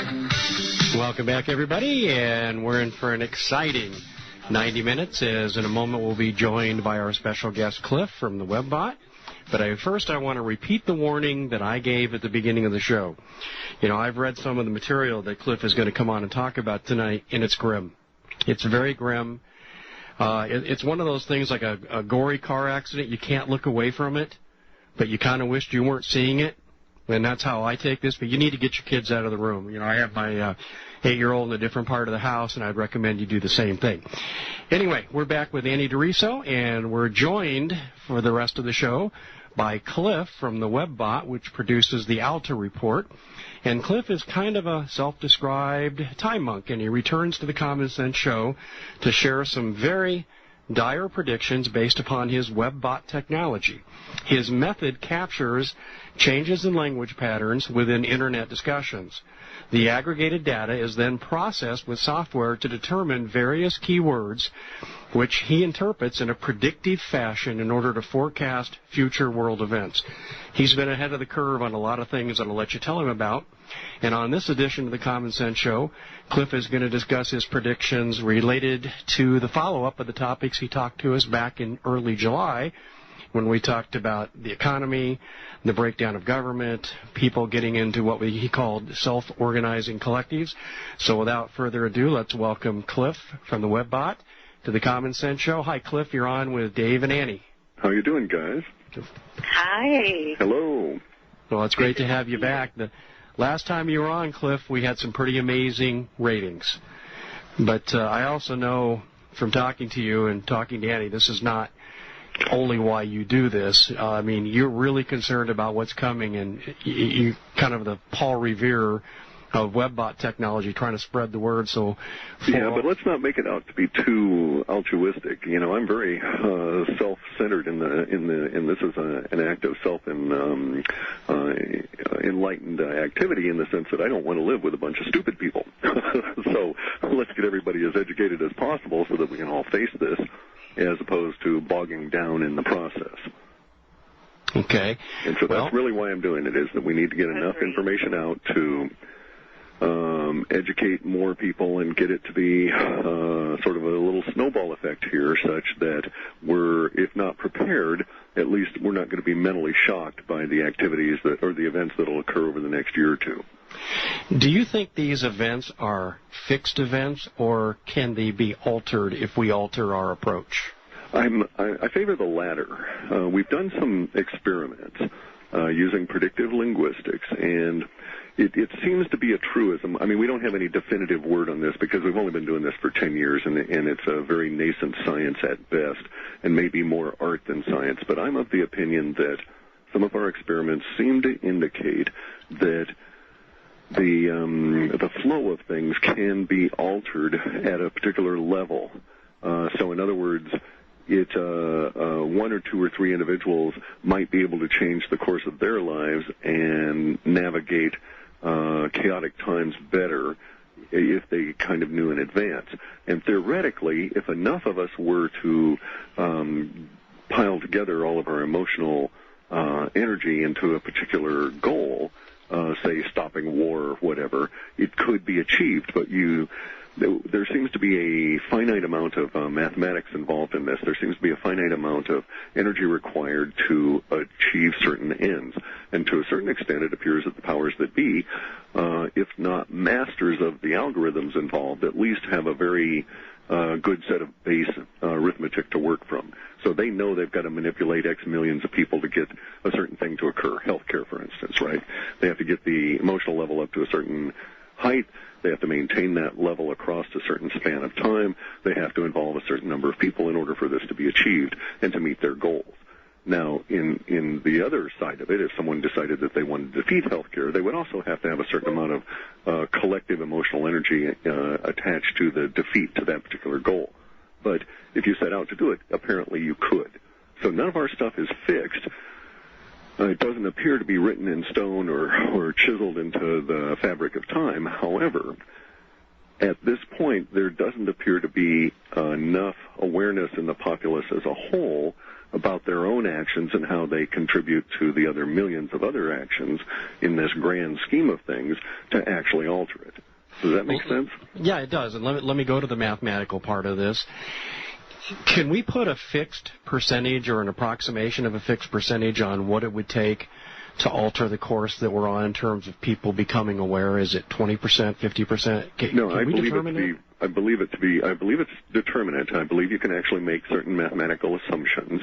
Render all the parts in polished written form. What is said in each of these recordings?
Welcome back, everybody, and we're in for an exciting 90 minutes, as in a moment we'll be joined by our special guest, Clif, from the WebBot. But first I want to repeat the warning that I gave at the beginning of the show. You know, I've read some of the material that Clif is going to come on and talk about tonight, and it's grim. It's very grim. It's one of those things like a gory car accident. You can't look away from it, but you kind of wished you weren't seeing it. And that's how I take this, but you need to get your kids out of the room. You know, I have my 8-year-old in a different part of the house, and I'd recommend you do the same thing. Anyway, we're back with Annie DeRiso, and we're joined for the rest of the show by Clif from the WebBot, which produces the Alta Report. And Clif is kind of a self-described time monk, and he returns to the Common Sense Show to share some very dire predictions based upon his WebBot technology. His method captures changes in language patterns within Internet discussions. The aggregated data is then processed with software to determine various keywords, which he interprets in a predictive fashion in order to forecast future world events. He's been ahead of the curve on a lot of things that I'll let you tell him about. And on this edition of the Common Sense Show, Clif is going to discuss his predictions related to the follow-up of the topics he talked to us back in early July, when we talked about the economy, the breakdown of government, people getting into what he called self-organizing collectives. So without further ado, let's welcome Clif from the WebBot to the Common Sense Show. Hi, Clif. You're on with Dave and Annie. How you doing, guys? Hi. Hello. Well, it's great to have you back. The last time you were on, Clif, we had some pretty amazing ratings. But I also know from talking to you and talking to Annie, this is not only why you do this. I mean, you're really concerned about what's coming, and you kind of the Paul Revere of WebBot technology, trying to spread the word. So, yeah, but let's not make it out to be too altruistic. You know, I'm very self-centered in this is an act of enlightened activity in the sense that I don't want to live with a bunch of stupid people. So let's get everybody as educated as possible so that we can all face this, as opposed to bogging down in the process. Okay. And so that's really why I'm doing it, is that we need to get enough information out to educate more people and get it to be sort of a little snowball effect here, such that we're, if not prepared, at least we're not going to be mentally shocked by the activities that, or the events that will occur over the next year or two. Do you think these events are fixed events, or can they be altered if we alter our approach? I favor the latter. We've done some experiments using predictive linguistics, and it seems to be a truism. I mean, we don't have any definitive word on this because we've only been doing this for 10 years, and it's a very nascent science at best, and maybe more art than science. But I'm of the opinion that some of our experiments seem to indicate that the flow of things can be altered at a particular level. So in other words, one or two or three individuals might be able to change the course of their lives and navigate chaotic times better if they kind of knew in advance. And theoretically, if enough of us were to pile together all of our emotional energy into a particular goal, say stopping war or whatever, it could be achieved. But there seems to be a finite amount of mathematics involved in this. There seems to be a finite amount of energy required to achieve certain ends. And to a certain extent, it appears that the powers that be, if not masters of the algorithms involved, at least have a very good set of base arithmetic to work from. So they know they've got to manipulate X millions of people to get a certain thing to occur. Healthcare, for instance, right? They have to get the emotional level up to a certain height. They have to maintain that level across a certain span of time. They have to involve a certain number of people in order for this to be achieved and to meet their goals. Now, in the other side of it, if someone decided that they wanted to defeat healthcare, they would also have to have a certain amount of collective emotional energy attached to the defeat to that particular goal. But if you set out to do it, apparently you could. So none of our stuff is fixed. It doesn't appear to be written in stone or chiseled into the fabric of time. However, at this point, there doesn't appear to be enough awareness in the populace as a whole about their own actions and how they contribute to the other millions of other actions in this grand scheme of things to actually alter it. Does that make sense? Yeah, it does. And let me go to the mathematical part of this. Can we put a fixed percentage or an approximation of a fixed percentage on what it would take to alter the course that we're on in terms of people becoming aware? Is it 20%, 50%? No, I believe it's determinate. I believe you can actually make certain mathematical assumptions,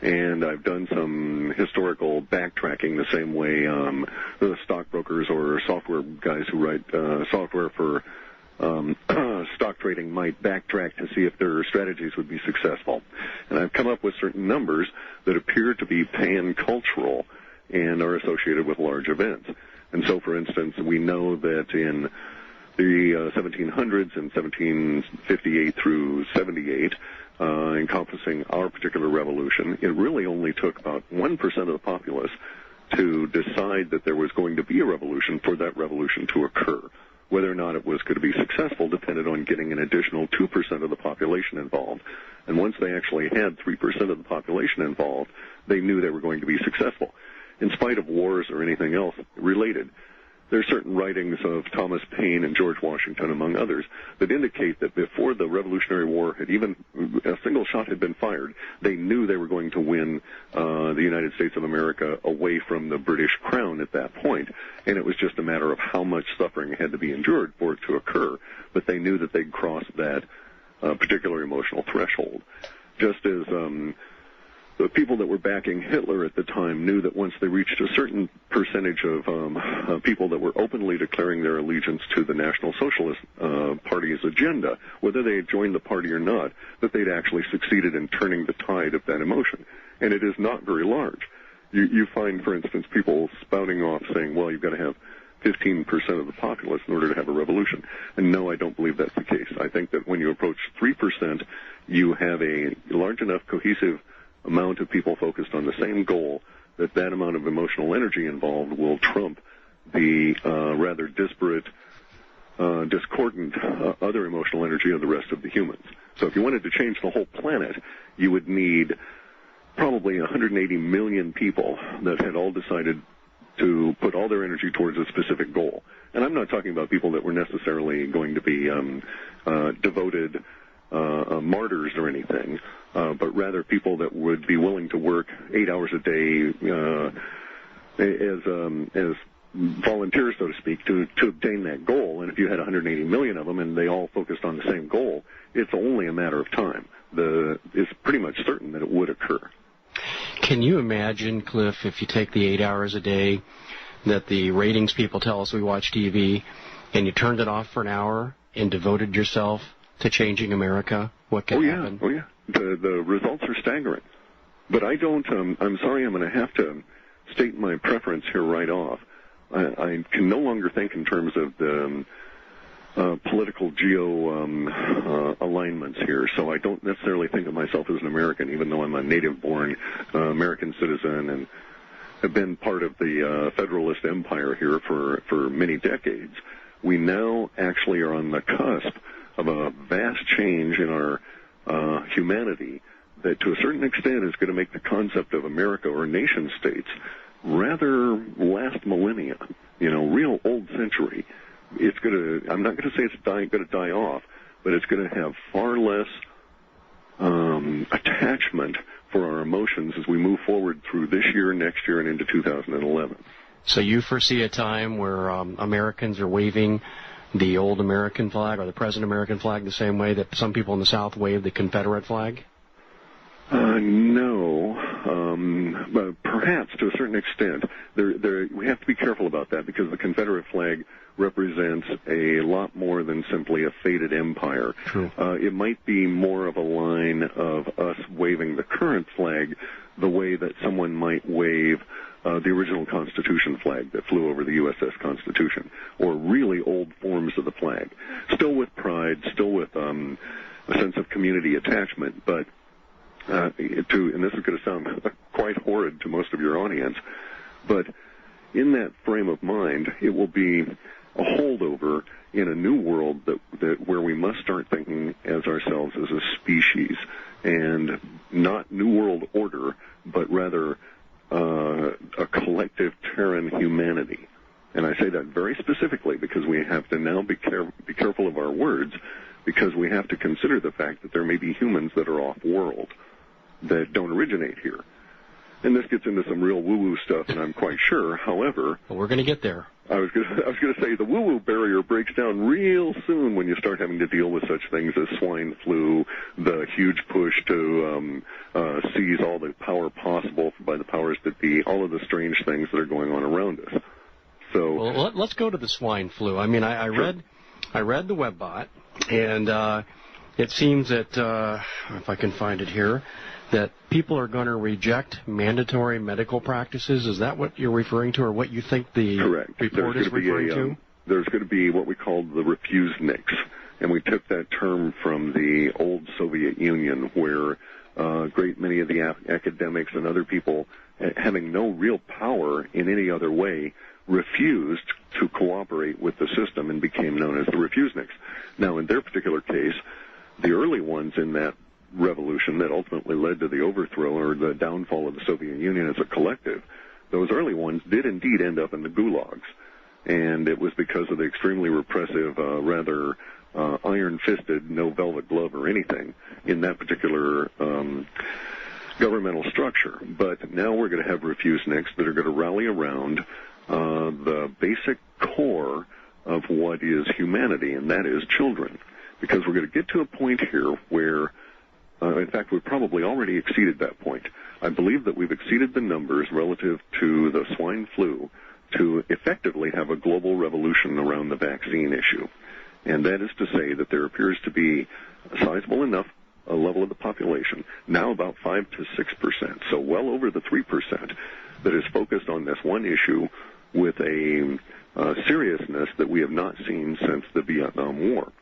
and I've done some historical backtracking the same way the stockbrokers or software guys who write software for stock trading might backtrack to see if their strategies would be successful. And I've come up with certain numbers that appear to be pan-cultural and are associated with large events. And so, for instance, we know that in the 1700s and 1758 through 78, encompassing our particular revolution, it really only took about 1% of the populace to decide that there was going to be a revolution for that revolution to occur. Whether or not it was going to be successful depended on getting an additional 2% of the population involved. And once they actually had 3% of the population involved, they knew they were going to be successful. In spite of wars or anything else related, there are certain writings of Thomas Paine and George Washington, among others, that indicate that before the Revolutionary War had even a single shot had been fired, they knew they were going to win the United States of America away from the British crown at that point, and it was just a matter of how much suffering had to be endured for it to occur. But they knew that they'd crossed that particular emotional threshold, just as the people that were backing Hitler at the time knew that once they reached a certain percentage of people that were openly declaring their allegiance to the National Socialist Party's agenda, whether they had joined the party or not, that they'd actually succeeded in turning the tide of that emotion. And it is not very large. You find, for instance, people spouting off saying, well, you've got to have 15% of the populace in order to have a revolution. And no, I don't believe that's the case. I think that when you approach 3%, you have a large enough cohesive amount of people focused on the same goal, that amount of emotional energy involved will trump the rather disparate, discordant other emotional energy of the rest of the humans. So if you wanted to change the whole planet, you would need probably 180 million people that had all decided to put all their energy towards a specific goal. And I'm not talking about people that were necessarily going to be devoted martyrs or anything, but rather people that would be willing to work 8 hours a day as volunteers, so to speak, to obtain that goal. And if you had 180 million of them and they all focused on the same goal, it's only a matter of time. It's pretty much certain that it would occur. Can you imagine, Clif, if you take the 8 hours a day that the ratings people tell us we watch TV, and you turned it off for an hour and devoted yourself to changing America, what could happen? Oh, yeah. The results are staggering. But I don't, I'm sorry, I'm going to have to state my preference here right off. I can no longer think in terms of the political alignments here, so I don't necessarily think of myself as an American, even though I'm a native-born American citizen and have been part of the Federalist Empire here for many decades. We now actually are on the cusp of a vast change in our humanity that to a certain extent is going to make the concept of America or nation states rather last millennia, real old century. It's going to, I'm not going to say it's going to die off, but it's going to have far less attachment for our emotions as we move forward through this year, next year, and into 2011. So you foresee a time where Americans are waving the old American flag or the present American flag the same way that some people in the South wave the Confederate flag? No, but perhaps to a certain extent. We have to be careful about that because the Confederate flag represents a lot more than simply a faded empire. True. It might be more of a line of us waving the current flag the way that someone might wave the original Constitution flag that flew over the USS Constitution, or really old forms of the flag. Still with pride, still with a sense of community attachment, but and this is going to sound quite horrid to most of your audience, but in that frame of mind, it will be a holdover in a new world that where we must start thinking as ourselves as a species, and not New World Order, but rather a collective Terran humanity. And I say that very specifically because we have to now be careful of our words, because we have to consider the fact that there may be humans that are off-world, that don't originate here. And this gets into some real woo-woo stuff, and I'm quite sure. However, well, we're going to get there. I was going to say the woo-woo barrier breaks down real soon when you start having to deal with such things as swine flu, the huge push to seize all the power possible by the powers that be, all of the strange things that are going on around us. So, well, let's go to the swine flu. I mean, I read the WebBot, and it seems that if I can find it here, that people are going to reject mandatory medical practices. Is that what you're referring to, or what you think the report is referring to? There's going to be what we call the refuseniks, and we took that term from the old Soviet Union, where a great many of the academics and other people, having no real power in any other way, refused to cooperate with the system and became known as the refuseniks. Now, in their particular case, the early ones in that revolution that ultimately led to the overthrow or the downfall of the Soviet Union as a collective, those early ones did indeed end up in the gulags. And it was because of the extremely repressive, rather iron-fisted, no velvet glove or anything in that particular governmental structure. But now we're going to have refuseniks that are going to rally around the basic core of what is humanity, and that is children. Because we're going to get to a point here where, in fact, we've probably already exceeded that point. I believe that we've exceeded the numbers relative to the swine flu to effectively have a global revolution around the vaccine issue. And that is to say that there appears to be a sizable enough a level of the population, now about 5 to 6%, so well over the 3%, that is focused on this one issue with a seriousness that we have not seen since the Vietnam War.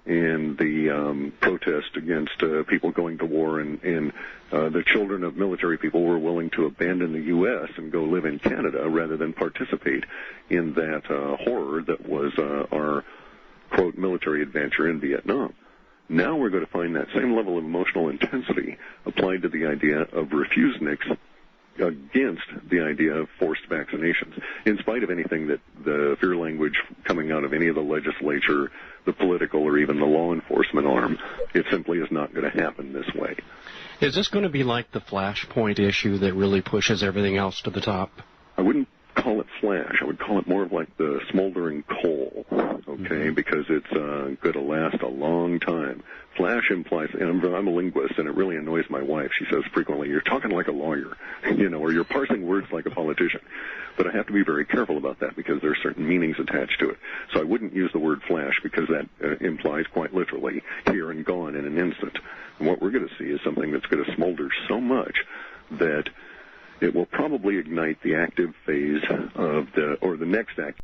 And the protest against people going to war, and the children of military people were willing to abandon the U.S. and go live in Canada rather than participate in that horror that was our, quote, military adventure in Vietnam. Now we're going to find that same level of emotional intensity applied to the idea of refuseniks against the idea of forced vaccinations, in spite of anything that the fear language coming out of any of the legislature, the political, or even the law enforcement arm. It simply is not going to happen this way. Is this going to be like the Flashpoint issue that really pushes everything else to the top? I wouldn't call it flash. I would call it more of like the smoldering coal, okay, because it's going to last a long time. Flash implies, and I'm a linguist, and it really annoys my wife. She says frequently, you're talking like a lawyer, or you're parsing words like a politician. But I have to be very careful about that because there are certain meanings attached to it. So I wouldn't use the word flash because that implies quite literally here and gone in an instant. And what we're going to see is something that's going to smolder so much that it will probably ignite the active phase of the next active